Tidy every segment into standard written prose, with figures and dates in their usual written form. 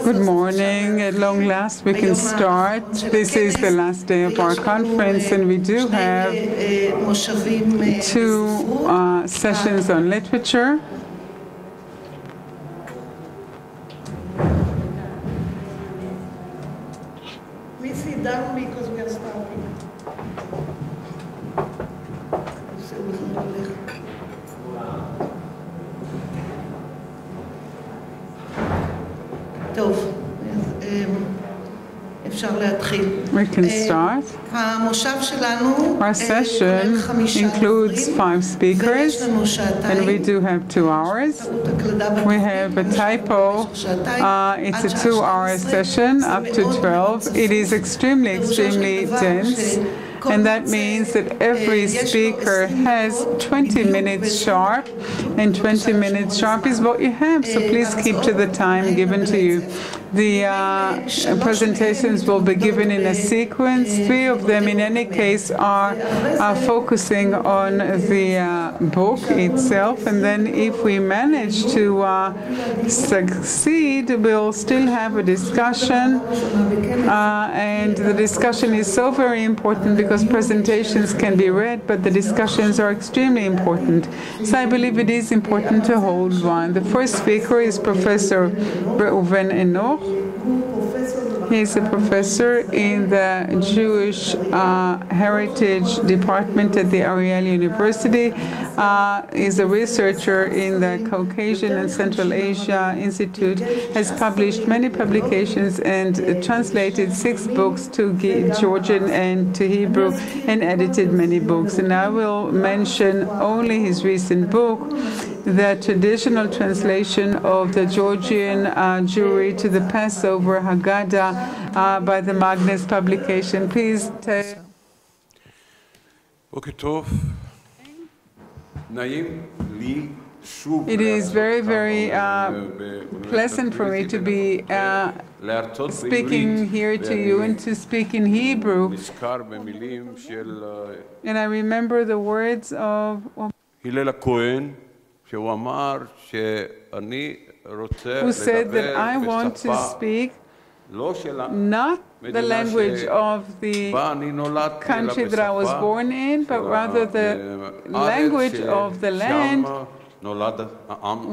Good morning. At long last, we can start. This is the last day of our conference, and we do have two sessions on literature. We sit down because we are starting. We can start. Our session includes 5 speakers, and we do have 2 hours. We have a typo. It's a 2-hour session up to 12. It is extremely dense. And that means that every speaker has 20 minutes sharp, and 20 minutes sharp is what you have, so please keep to the time given to you. The presentations will be given in a sequence. 3 of them, in any case, are focusing on the book itself, and then if we manage to succeed, we'll still have a discussion, and the discussion is so very important because presentations can be read, but the discussions are extremely important. So I believe it is important to hold one. The first speaker is Professor Reuven Enoch. He's a professor in the Jewish Heritage Department at the Ariel University. He's a researcher in the Caucasus and Central Asia Institute, has published many publications and translated 6 books to Georgian and to Hebrew, and edited many books. And I will mention only his recent book, the traditional translation of the Georgian Jewry to the Passover Haggadah by the Magnus publication. Please take. It is very pleasant for me to be speaking here to you and to speak in Hebrew. And I remember the words of who said that I want to speak not the language of the country that I was born in, but rather the language of the land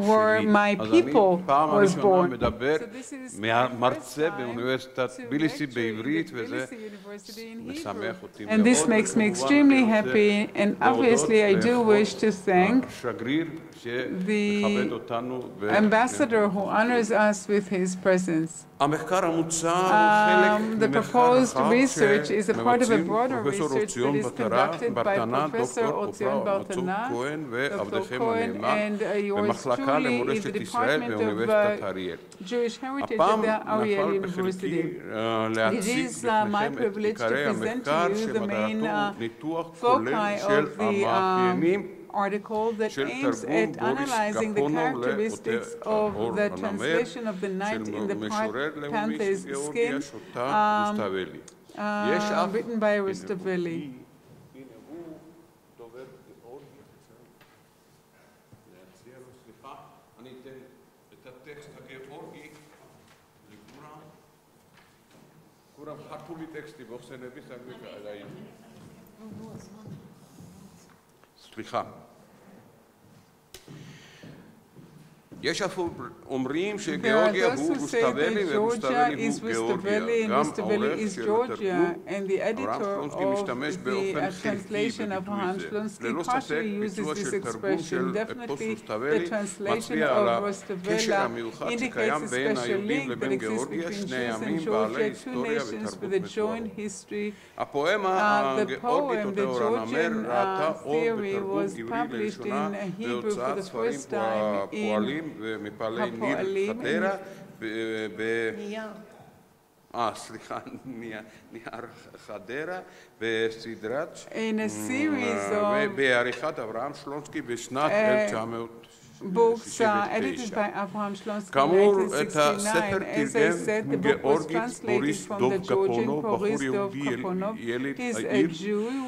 where my people was born. So this is my first time to lecture at Tbilisi University in Hebrew. And this makes me extremely happy, and obviously I do wish to thank the ambassador who honors us with his presence. The proposed research is a part of a broader research that is conducted by Professor Ortsion, Bartana, Dr. Cohen, and yours truly in the Department of Jewish Heritage at the Ariel University. It is my privilege to present to you the main foci of the article that aims at analyzing the characteristics of the translation of the night in the Panther's skin, written by Rustaveli. There are those who say that Georgia is Rustaveli and Rustaveli is Georgia, and the editor of the translation of Hamshlonsky partially uses this expression. Definitely, the translation of Rustaveli indicates a special link that exists between Jews and Georgia, 2 nations with a joint history. The poem, the Georgian theory, was published in Hebrew for the first time in Hapoalim, in a series of books edited by Avraham Shlonsky in כאמור, 1969. את הספר As I said, the תרגם book was גאורגית translated בוריס from דוב the Georgian גפונוב, בחור Boris Dov יהודי Gaponov. ילד He's a העיר Jew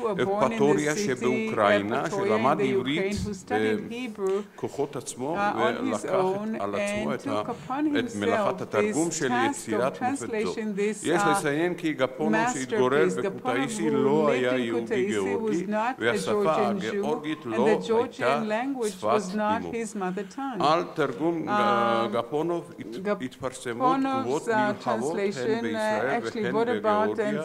born in the פטוריה city שבאוקראינה, Pretoria in שלמד the עברית Ukraine, who studied Hebrew בכוחות עצמו on his ולקח own על עצמו and took upon את מלאכת himself התרגום this של task יצירת of מופת זו. translation, this יש לציין כי גפונוב שהתגורר masterpiece. Gaponov, בקוטאיסי who לא lived היה in יהודי Kutaisi, גאורגי, was not a והשפה Georgian Jew, הגאורגית and לא the הייתה Georgian language שפת was not אמו. his mother tongue. על תרגום גפונוב התפרסמו תגובות נרחבות הן בישראל והן בגאורגיה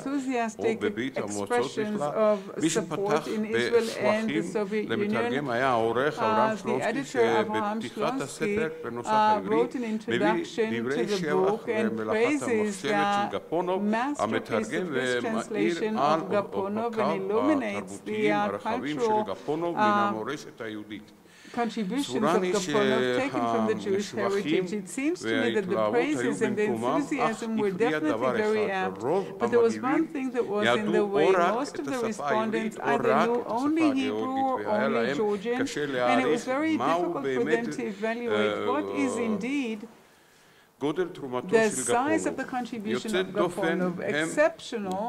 או בברית המועצות בכלל. מי שפתח בשבחים למתרגם היה העורך אברהם שלונסקי, שבפתיחת הספר בנוסח העברית מביא דברי שבח למלאכת המחשבת של גפונוב, המתרגם ומאיר על אופקיו התרבותיים הרחבים של גפונוב מן המורשת היהודית. Contributions of Gaponov taken from the Jewish heritage. It seems to me that the praises and the enthusiasm were definitely very apt, but there was one thing that was in the way. Most of the respondents either knew only Hebrew or only Georgian, and it was very difficult for them to evaluate what is indeed the size of the contribution of Gaponov. Exceptional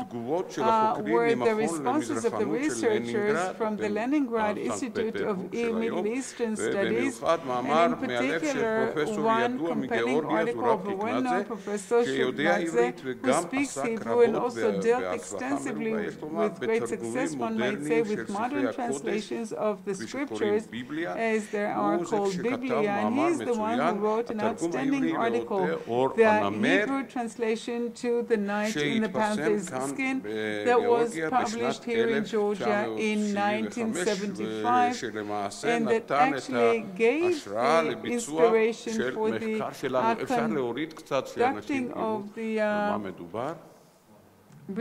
were the responses of the researchers from the Leningrad Institute of Middle Eastern Studies, and in particular one compelling article of a well-known professor, Shota, who speaks Hebrew and also dealt extensively with great success, one might say, with modern translations of the scriptures, as they are called Biblia, and he is the one who wrote an outstanding article, the Hebrew translation to The Night in the Panther's Skin, that was published here in Georgia in 1975, and that actually gave the inspiration for the conducting of the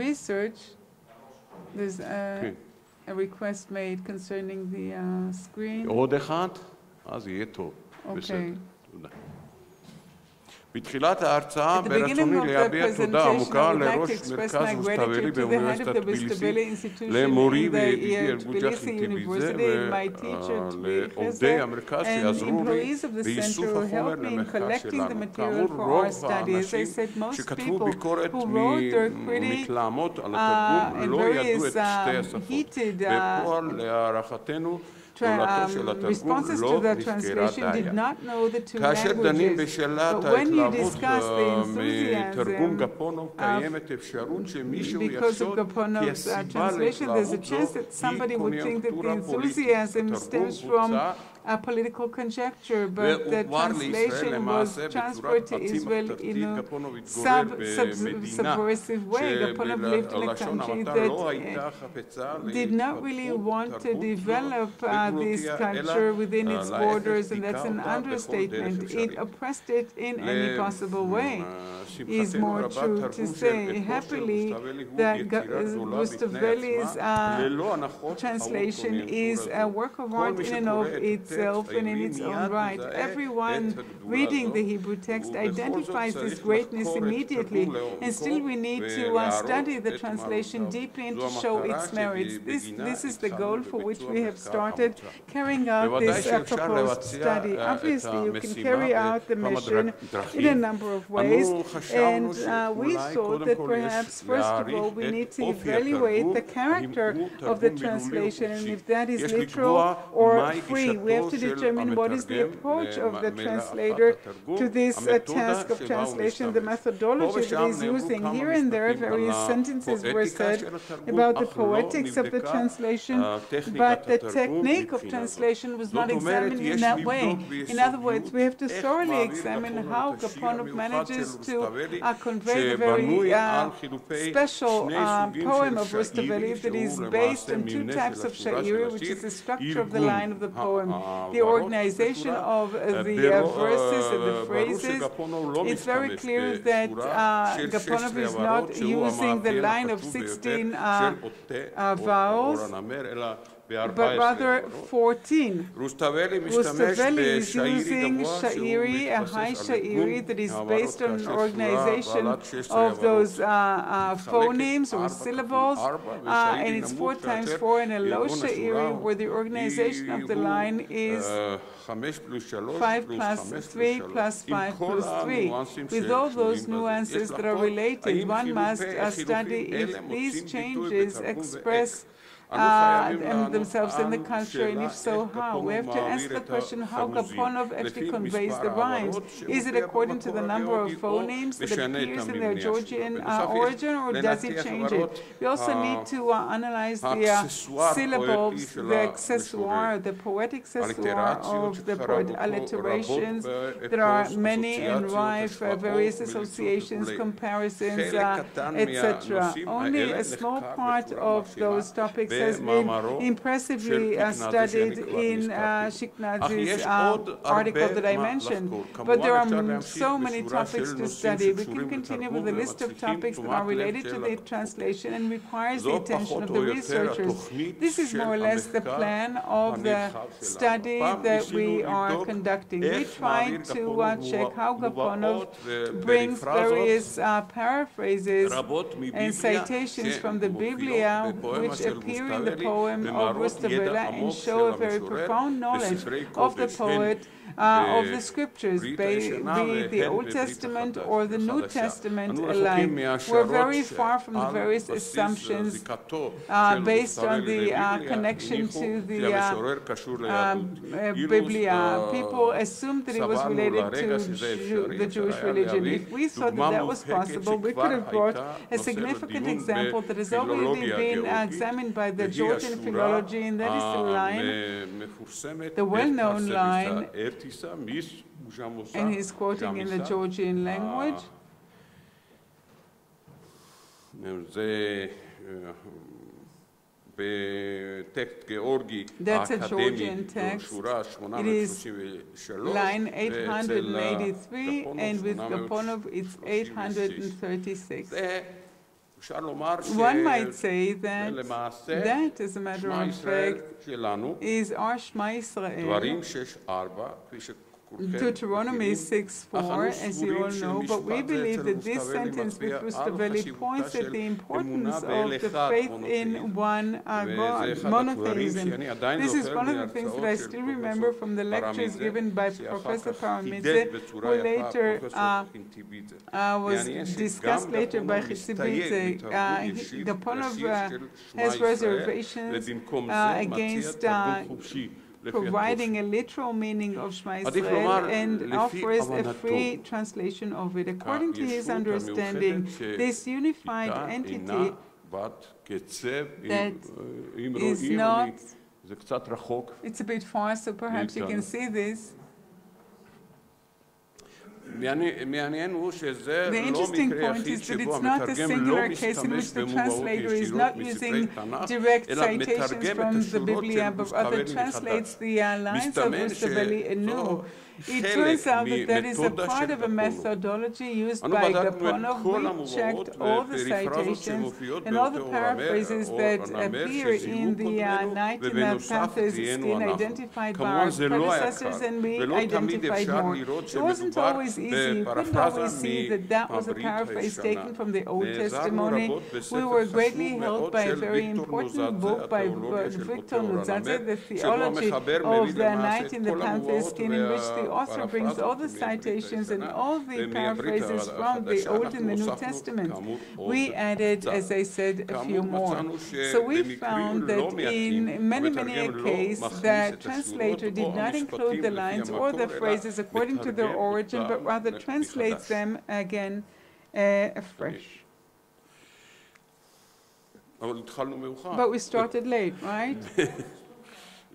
research. There's a request made concerning the screen. עוד אחד? אז יהיה טוב. בסדר. תודה. בתחילת ההרצאה ברצוני להביע תודה עמוקה לראש מרכז רוסטבלי באוניברסיטת טביליסי, למורי וידידי ארגון ג'חים טביליסי ולעובדי המרכז שיעזרו לי באיסוף החומר למחקר שלנו. כאמור, רוב האנשים שכתבו ביקורת מתלהמות על התרגום לא ידעו את שתי השפות. בפועל להערכתנו responses to the translation did not know the two languages, but when you discuss the enthusiasm because of Gaponov's translation, there's a chance that somebody would think that the enthusiasm stems from a political conjecture, but the translation was transferred to Israel in a subversive way. Gaponov lived in a country that did not really want to develop this culture within its borders, and that's an understatement. It oppressed it in any possible way, is more true to say. Happily, that Rustaveli's translation is a work of art in and of itself and in its own right. Everyone reading the Hebrew text identifies this greatness immediately, and still we need to study the translation deeply and to show its merits. This is the goal for which we have started carrying out this proposed study. Obviously, you can carry out the mission in a number of ways, and we thought that perhaps, first of all, we need to evaluate the character of the translation, and if that is literal or free. We have to determine what is the approach of the translator to this task of translation, the methodology that he's using. Here and there, various sentences were said about the poetics of the translation, but the technique of translation was not examined in that way. In other words, we have to thoroughly examine how Gaponov manages to convey the very special poem of Rustaveli that is based on two types of sha'iri, which is the structure of the line of the poem, the organization of the verses and the phrases. It's very clear that Gaponov is not using the line of 16 vowels, but rather 14. Rustaveli is using sha'iri, a high sha'iri that is based on an organization of those phonemes or syllables, and it's 4 times 4, and a low sha'iri where the organization of the line is 5 plus 3 plus 5 plus 3. With all those nuances that are related, one must study if these changes express themselves in the culture, and if so, how? We have to ask the question how Gaponov actually conveys the rhymes. Is it according to the number of phonemes that appears in their Georgian origin, or does it change it? We also need to analyze the syllables, the accessoire, the poetic accessoire of the alliterations. There are many and rife various associations, comparisons, etc. Only a small part of those topics has been impressively studied in Shiknadzi's article that I mentioned. But there are so many topics to study. We can continue with a list of topics that are related to the translation and requires the attention of the researchers. This is more or less the plan of the study that we are conducting. We try to check how Gaponov brings various paraphrases and citations from the Biblia which appear in the poem of Rustaveli and show a very profound knowledge of the poet, of the scriptures, be it the Old Testament or the New Testament alike. We're very far from the various assumptions based on the connection to the Biblia. People assumed that it was related to the Jewish religion. If we thought that that was possible, we could have brought a significant example that has already been examined by the Georgian philology, and that is the line, the well-known line, and he's quoting in the Georgian language. That's a Georgian text. It is line 883, and with Gaponov it's 836. One might say that that, as a matter of fact, is our Shema Yisrael. Deuteronomy 6:4, as you all know, but we believe that this sentence with Rustaveli points at the importance of the faith in one God, monotheism. This is one of the things that I still remember from the lectures given by Professor Paramidze, who later was discussed later by Chizibidze. Gaponov has reservations against providing a literal meaning of Shema Yisrael and offers a free translation of it. According to his understanding, this unified entity that is not, it's a bit far, so perhaps you can see this. The interesting point is that it's not a singular case in which the translator is not using direct citations from the Biblia, but rather translates the lines of Rustaveli anew. It turns out that that is a part of a methodology used by Gaponov. We checked all the citations and all the paraphrases that appear in the night in the Panther's skin, identified by our predecessors, and we identified more. It wasn't always easy. You couldn't always see that that was a paraphrase taken from the Old Testimony. We were greatly helped by a very important book by Victor Nudzadze, The Theology of the Night in the Panther's Skin, in which the author brings all the citations and all the paraphrases from the Old and the New Testament. We added, as I said, a few more. So we found that in many a case, the translator did not include the lines or the phrases according to their origin, but rather translates them again afresh. But we started late, right?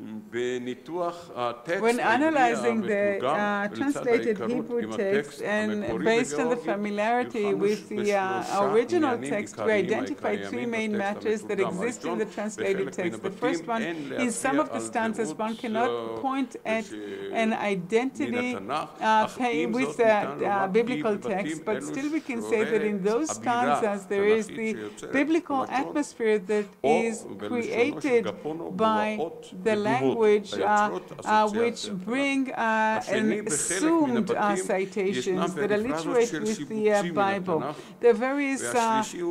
When analyzing the translated Hebrew text and based on the familiarity with the original text, we identified three main matters that exist in the translated text. The first one is some of the stanzas one cannot point at an identity with the biblical text, but still we can say that in those stanzas there is the biblical atmosphere that is created by the language which bring and assumed citations that alliterate with the Bible. There are various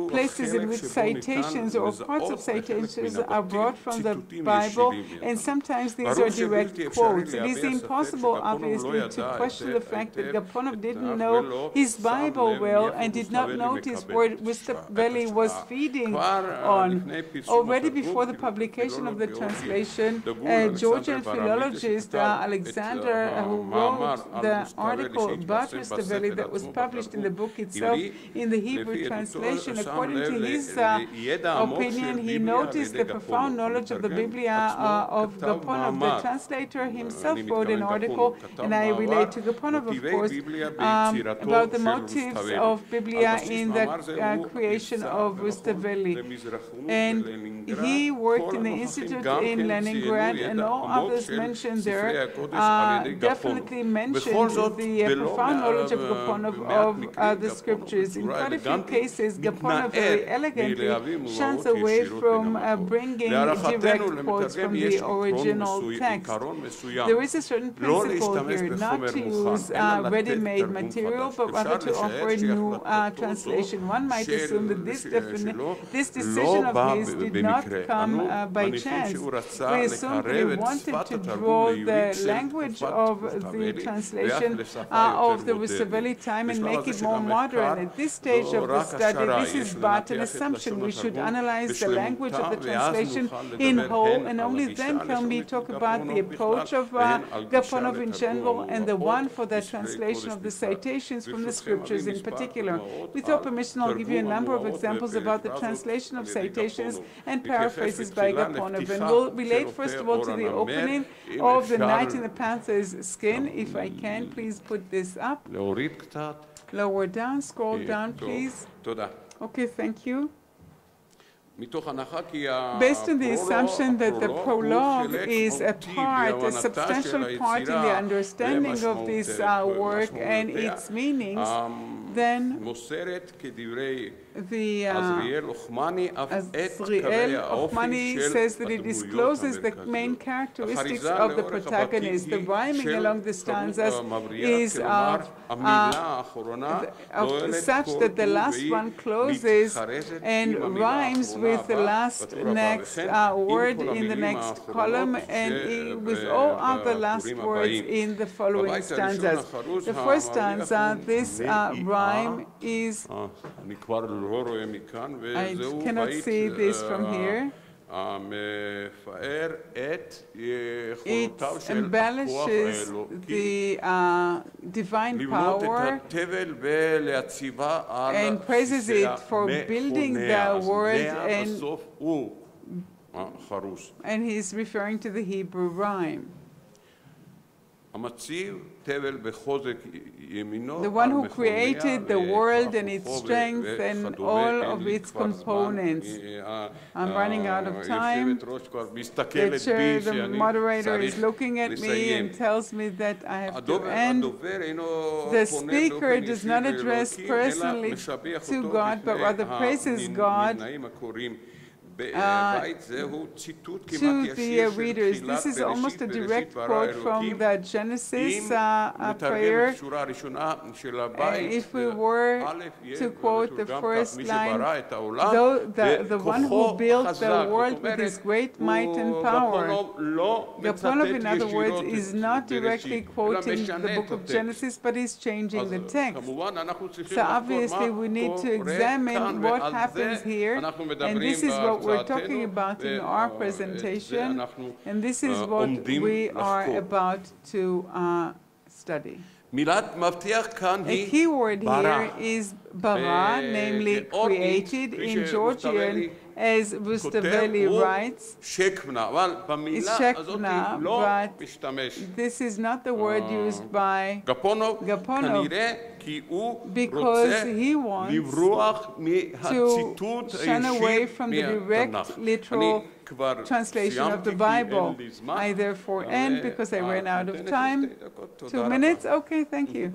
places in which citations or parts of citations are brought from the Bible, and sometimes these are direct quotes. It is impossible, obviously, to question the fact that Gaponov didn't know his Bible well and did not notice where Rustaveli was feeding on. Already before the publication of the translation, Georgian philologist Alexander, who wrote the article about Rustaveli that was published in the book itself in the Hebrew translation, according to his opinion, he noticed the profound knowledge of the Biblia of Gaponov. The translator himself wrote an article, and I relate to Gaponov, of course, about the motives of Biblia in the creation of Rustaveli. And he worked in the Institute in Leningrad, and all others mentioned there definitely mentioned the profound knowledge of Gaponov of the scriptures. In quite a few cases, Gaponov very elegantly shuns away from bringing direct quotes from the original text. There is a certain principle here, not to use ready-made material, but rather to offer a new translation. One might assume that this decision of his did not come by chance. We assumed he wanted to draw the language of the translation of the Rustaveli time and make it more modern. At this stage of the study, this is but an assumption. We should analyze the language of the translation in whole, and only then can we talk about the approach of Gaponov in general and the one for the translation of the citations from the scriptures in particular. With your permission, I'll give you a number of examples about the translation of citations and paraphrases by Gaponov, and we'll relate first of all to the opening of The Night in the Panther's Skin. If I can, please put this up. Lower down, scroll down, please. Okay, thank you. Based on the assumption that the prologue is a substantial part in the understanding of this work and its meanings, then the Ariel says that it discloses the main characteristics of the protagonist. The rhyming along the stanzas is of such that the last one closes and rhymes with the next word in the next column and with all other last words in the following stanzas. The first stanza, this rhyme is, I cannot see this from here. It embellishes the divine power and praises it for building the word, and he's referring to the Hebrew rhyme. The one who created the world and its strength and all of its components. I'm running out of time. The chair, the moderator is looking at me and tells me that I have to end. The speaker does not address personally to God, but rather praises God to the readers. This is almost a direct quote from the Genesis prayer. If we were to quote the first line, the one who built the world with his great might and power. Gaponov, in other words, is not directly quoting the book of Genesis, but is changing the text. So obviously we need to examine what happens here, and this is what we're talking about in our presentation, and this is what we are about to study. A key word here is bara, namely created in Georgian, as Rustaveli writes, it's Shekvna, but this is not the word used by Gaponov because he wants to shun away from the direct literal translation of the Bible. I therefore end because I ran out of time. 2 minutes? Okay, thank you.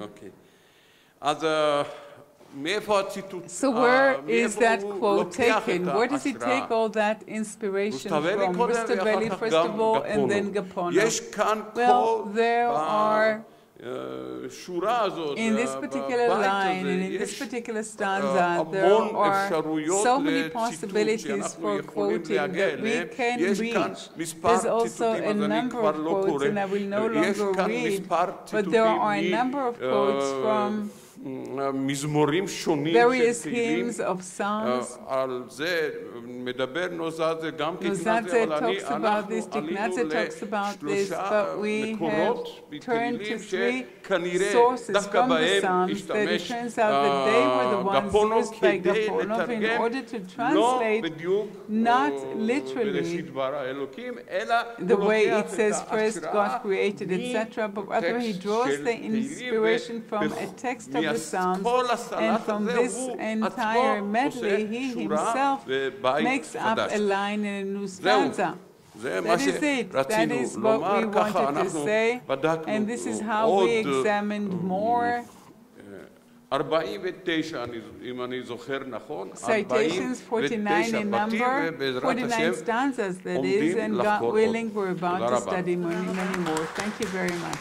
So where is that quote taken? Where does he take all that inspiration from? Rustaveli, first of all, and then Gaponov. Well, there are, in this particular line and in this particular stanza, there are so many possibilities for quoting that we can reach. There's also a number of quotes, and I will no longer read, but there are a number of quotes from various hymns of songs. Nozadze talks about this, Tiknadze talks about this, but we have turned to 3 sources from the Psalms that it turns out that they were the ones used by Gaponov in order to translate not literally the way it says first God created, etc., but rather he draws the inspiration from a text of the Psalms, and from this entire medley he himself makes up a line in a new stanza. That is it. That is what we wanted to say, and this is how we examined more citations, 49 in number, 49 stanzas that is, and God willing, we're about to study many, many more. Thank you very much.